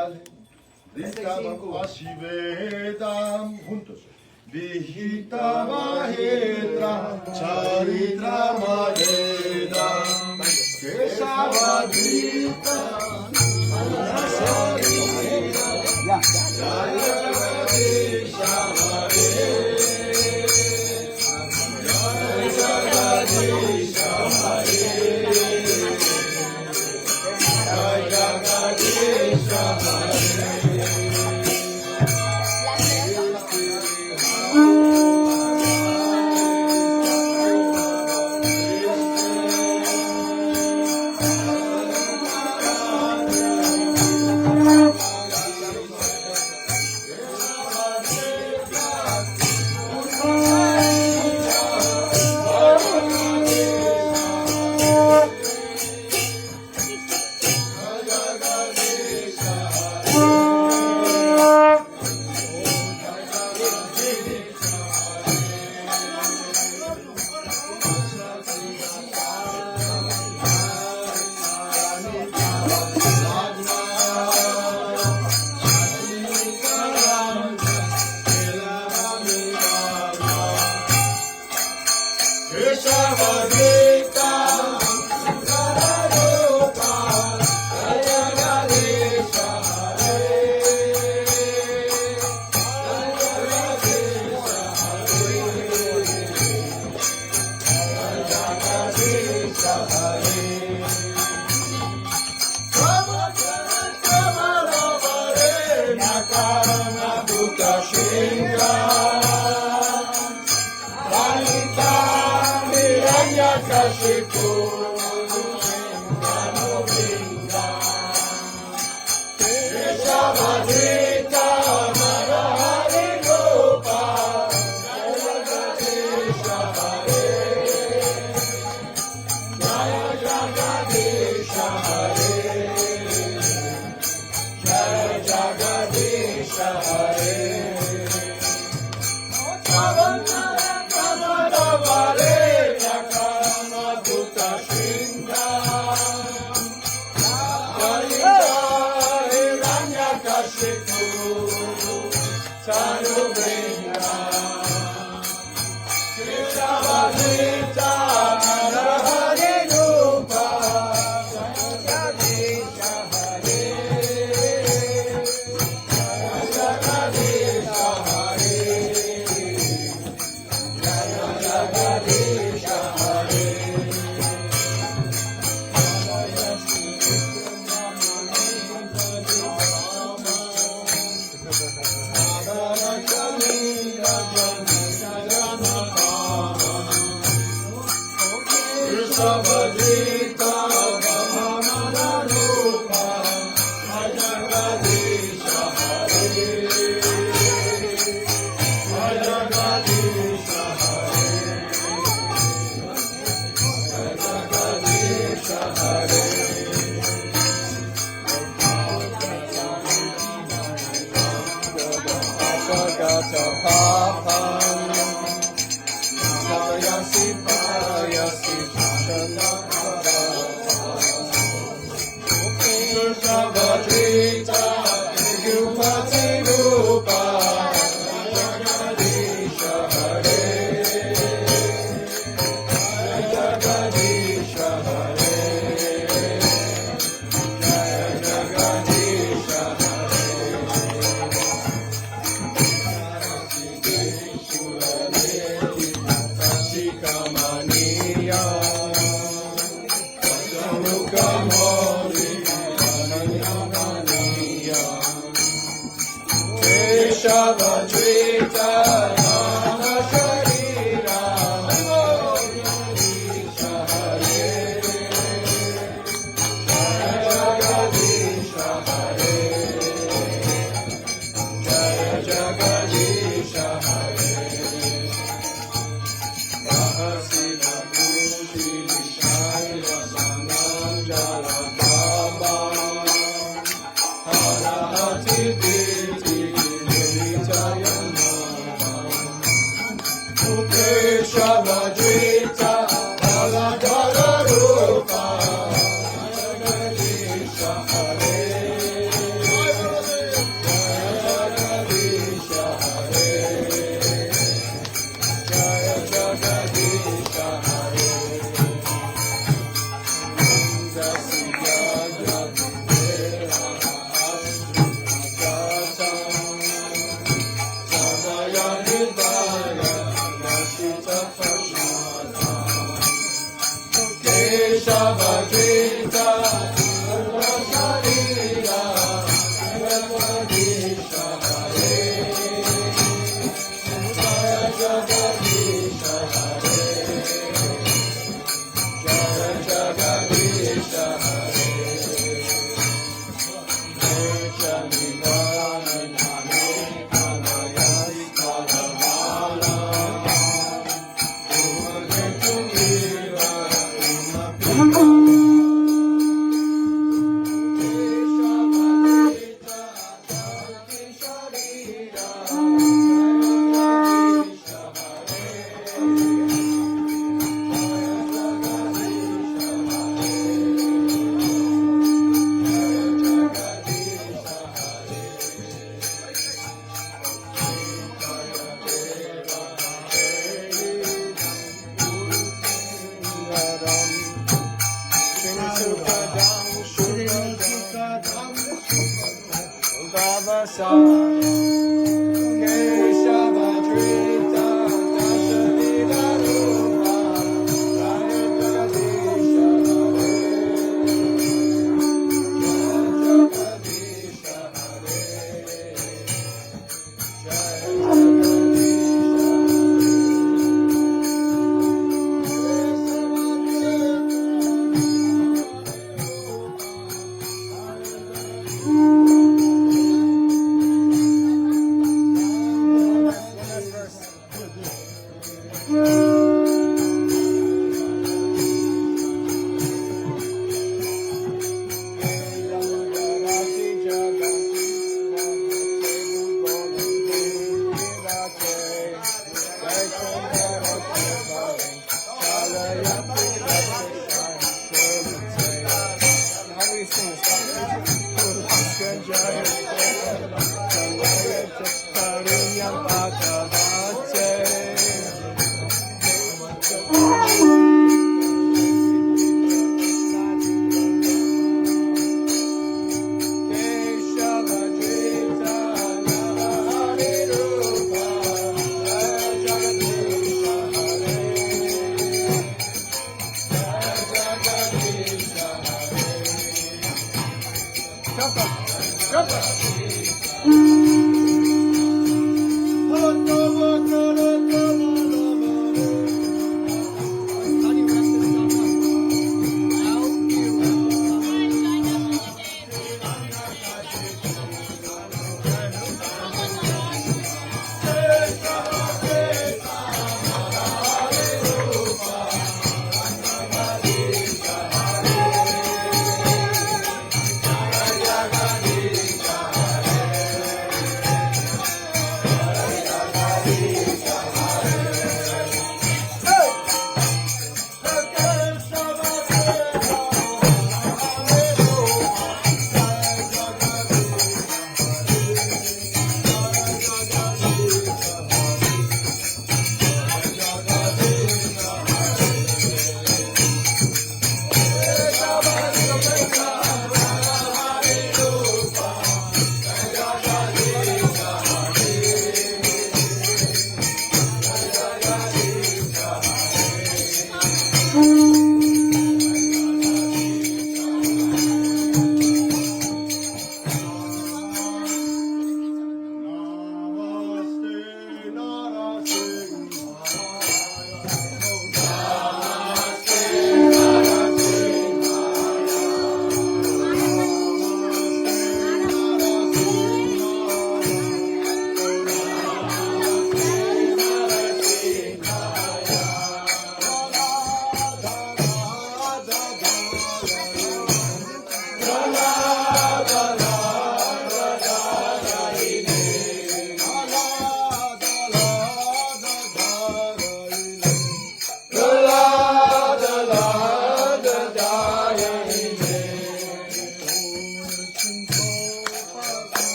vale. Dictavam Ashivedam juntos. Vihita Mahedra Charitra Mahedra Keshavadita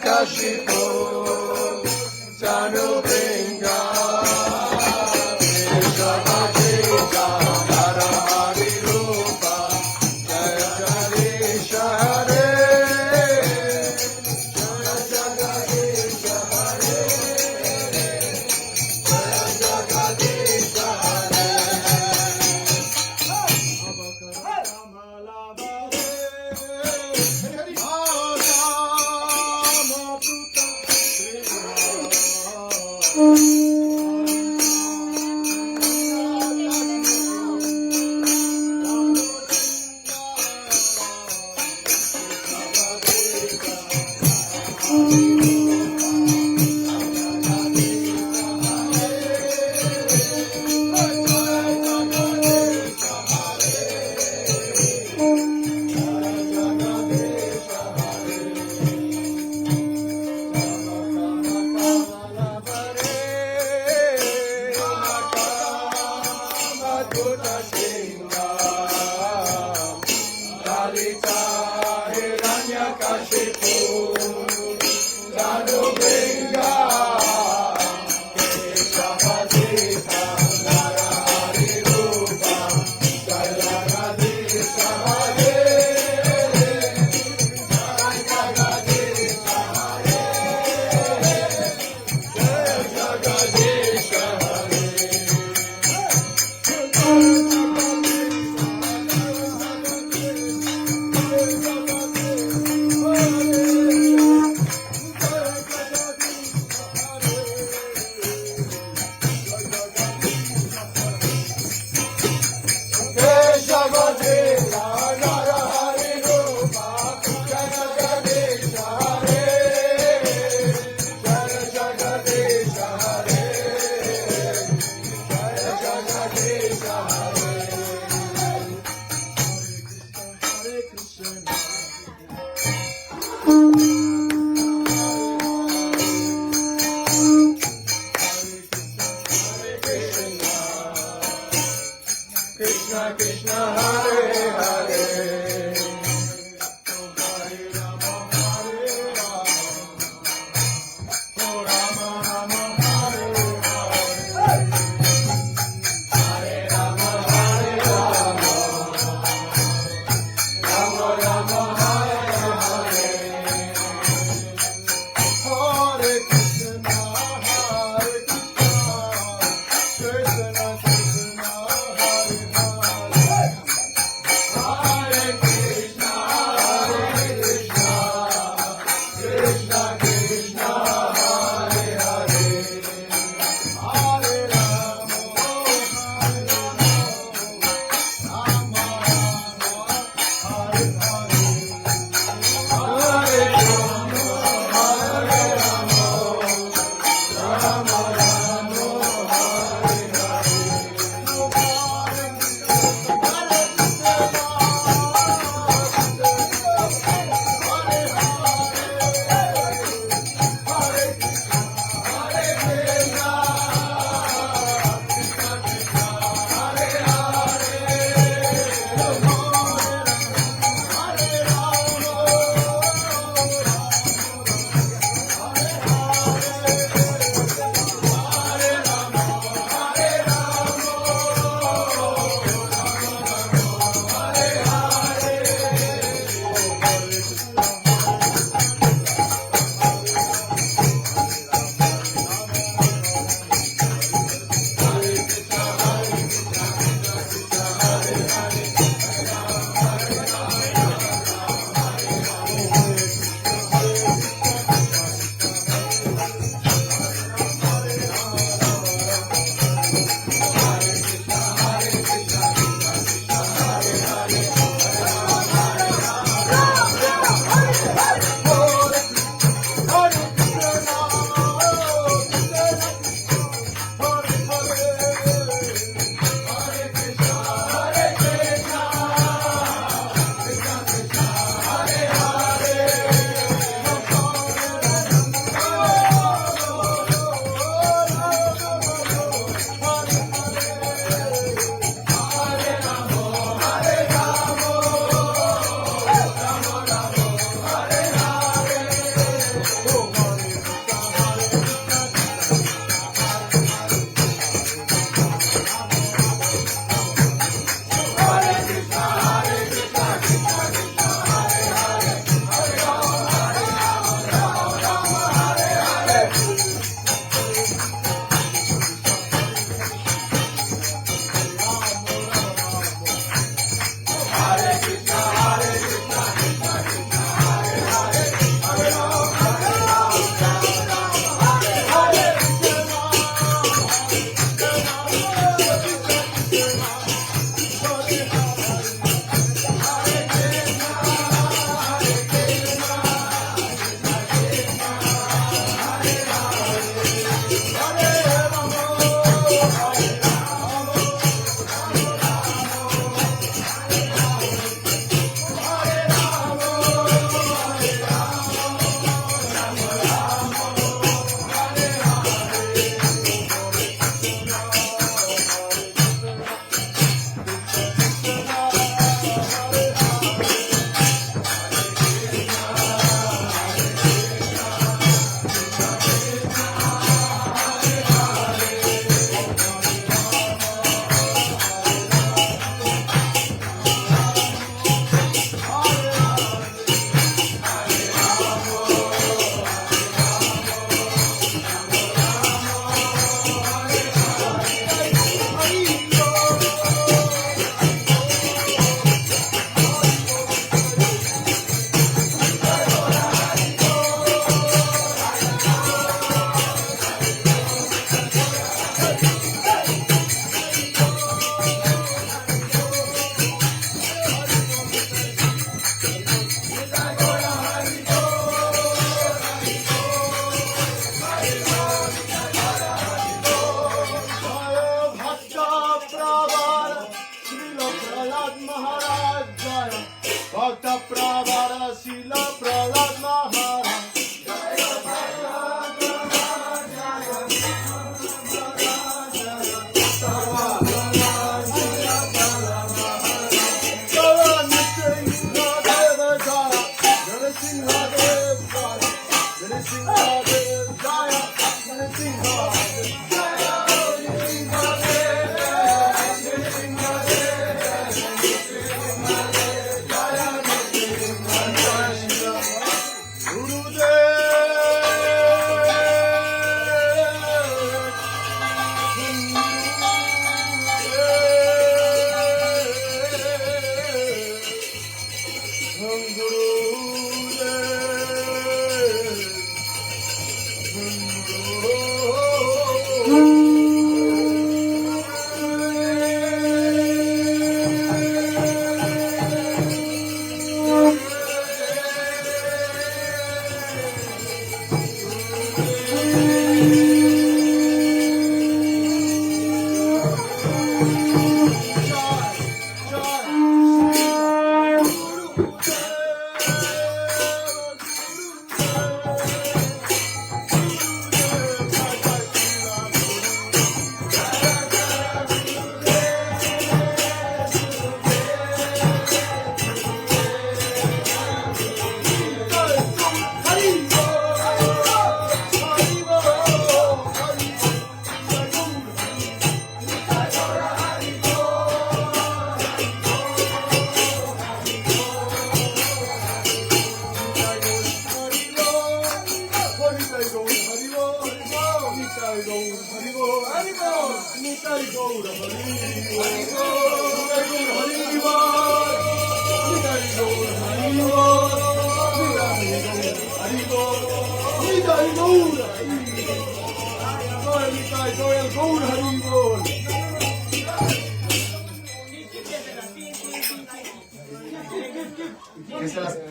Kashipo, Sanu Bringa, Shabajita, Narahari Rupa, Jaya Jalisha Hare, Jaya Jagadisha Hare, Jaya Jagadisha Hare. Krishna Krishna Hare Hare Hare Rama Hare Rama Rama Rama Hare Hare Hare Rama Hare Rama Rama Rama Hare Hare Hare Krishna Hare Krishna Krishna Krishna Hare Hare भक्त प्रवर शिल प्रहलाद महाराज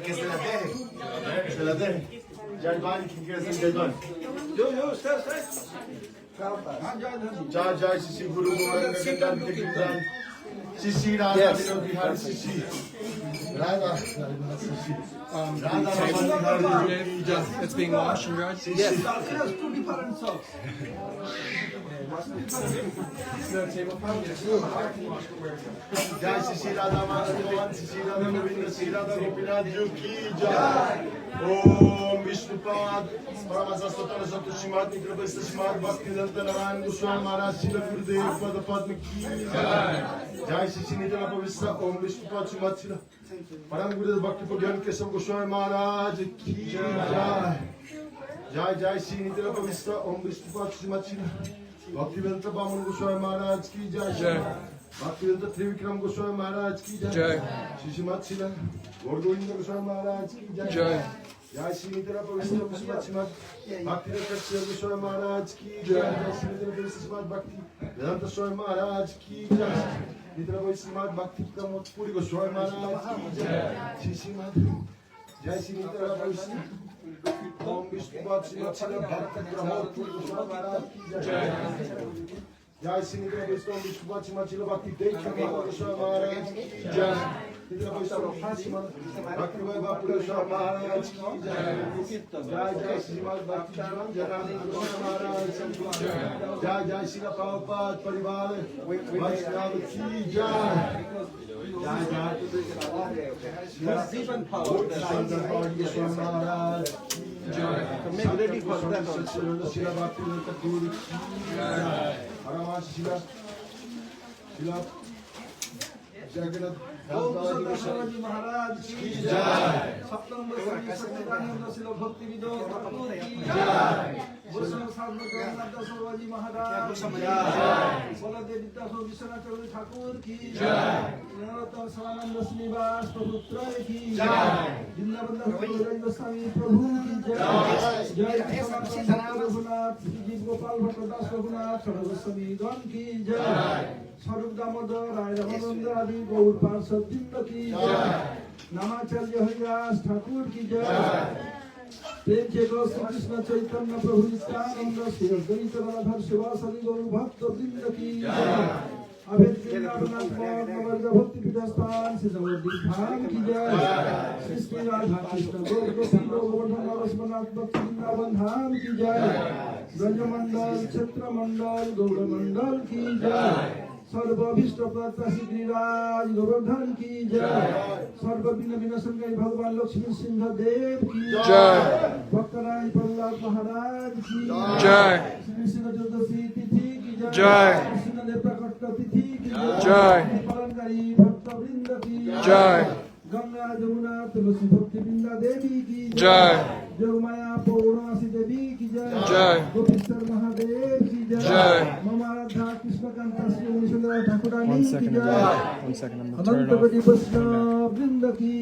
Que se las deje. Que se las deje. Jalban, ¿quién quiere ser Jalban? Yo, usted. Jai Jai Sisi Guru Govind Gagan Tikritan Sisi Radha Vinod Bihar Sisi Radha Sisi Radha Bihar It's being washed and dried? Sisi Yes, two different socks. Jai Sisi Radha Madhavan Sisi Radha Govind Sisi Radha Gopinath Ji ki Jai Om Vishnupad Paramahଂsastotana Santushimad Nikrabhasta Shimad Bhaktivedanta Narayan Goswami Maharaj Srila Gurudev Pada Padma ki Jai Jai Sisi Nitya Pavitra Om Vishnupad Shimad Srila Param Gurudev Bhakti Pagyan Keshav Goswami Maharaj ki Jai Jai Jai Sisi Nitya Pavitra Om Vishnupad Shimad Srila Bhaktivedanta Baman Goswami Maharaj ki Jai Bhaktivedanta Trivikram Goswami Maharaj ki Jai Shishimad Srila Gaur Govinda Goswami Maharaj ki Jai Jai Sri Nitya Pavitra Shimad Shimad Bhaktivedanta Goswami Maharaj ki Jai Jai Sri Nitya Pavitra Shimad Bhakti Vedanta Swami Maharaj ki Jai Nitya Pavitra Shimad Bhakti Pramod Puri Goswami Maharaj ki Jai Shishimad Jai Sri Nitya Pavitra Om Vishnupad Shimad Shimad Bhakti Pramod Puri Goswami Maharaj ki Jai Jai Sri Nitya Pavitra Om Vishnupad Shimad Shimad Bhakti Dekha Goswami Maharaj ki Jai Nitya Pavitra Shimad Bhakti Vaibhav Puri Goswami Maharaj ki Jai Jai Jai Shrimad Bhakti Jivan Janani Goswami Maharaj ki Jai Jai Jai Srila Prabhupada Parivar Vaishnava ki Jai Jai Jai Even power. Goswami Maharaj ki Jai Ready for that also. Srila Bhakti Thakur ki Jai Paramahansa Srila Jagannath Om Sadashivaji Maharaj ki Jai Saptam Goswami Satyadananda Srila Bhakti Vinod Thakur ki Jai Goswami Sadhana Jagannath Sarvaji Maharaj ki Jai Baladev Vidyaso Vishwanath Chaudhary Thakur ki Jai Narottam Samananda Srinivas Prabhutra ki Jai Vrindavan Rajendra Goswami Prabhu ki Jai Jai Sanatana Raghunath Jiv Gopal Bhattadas Raghunath Chara Goswami Gण ki Jai Sarup Damodar Rai Ramananda Adi Gaur Parsad Vrinda ki Jai Namacharya Haridas Thakur ki Jai प्रेम से गौ श्री कृष्ण चैतन्य प्रभु नित्यानंद श्री अद्वैत गदाधर शिवासादि गौर भक्त वृंद की जय अभेद वृंदावन भक्ति पीठस्थान सिद्धवर्दी धाम की जय। श्री श्री राधा कृष्ण गोवर्धन भक्ति वृंदावन धाम की जय। ब्रजमंडल क्षेत्रमंडल गौड़मंडल की जय। सर्वभिष्ट प्रदाता गिरिराज गोवर्धन की जय। सर्व विघ्न विनाशनकारी भगवान लक्ष्मी सिंह देव की जय। भक्तराज प्रहलाद महाराज की जय। श्री कृष्ण चतुर्दशी तिथि की जय। कृष्ण देवता कट तिथि की जय। पालनकारी भक्त वृंद की जय। गंगा जमुना तुलसी भक्ति वृंदा देवी की जय। जोगमाया पौर्णमासी देवी की जय। गोपेश्वर महादेव की जय। ममाराधा कृष्णकांत श्री मुनिशंकर ठाकुरानी One की second, जय। I'm gonna turn Anant it off. कोटि वैष्णव वृंद की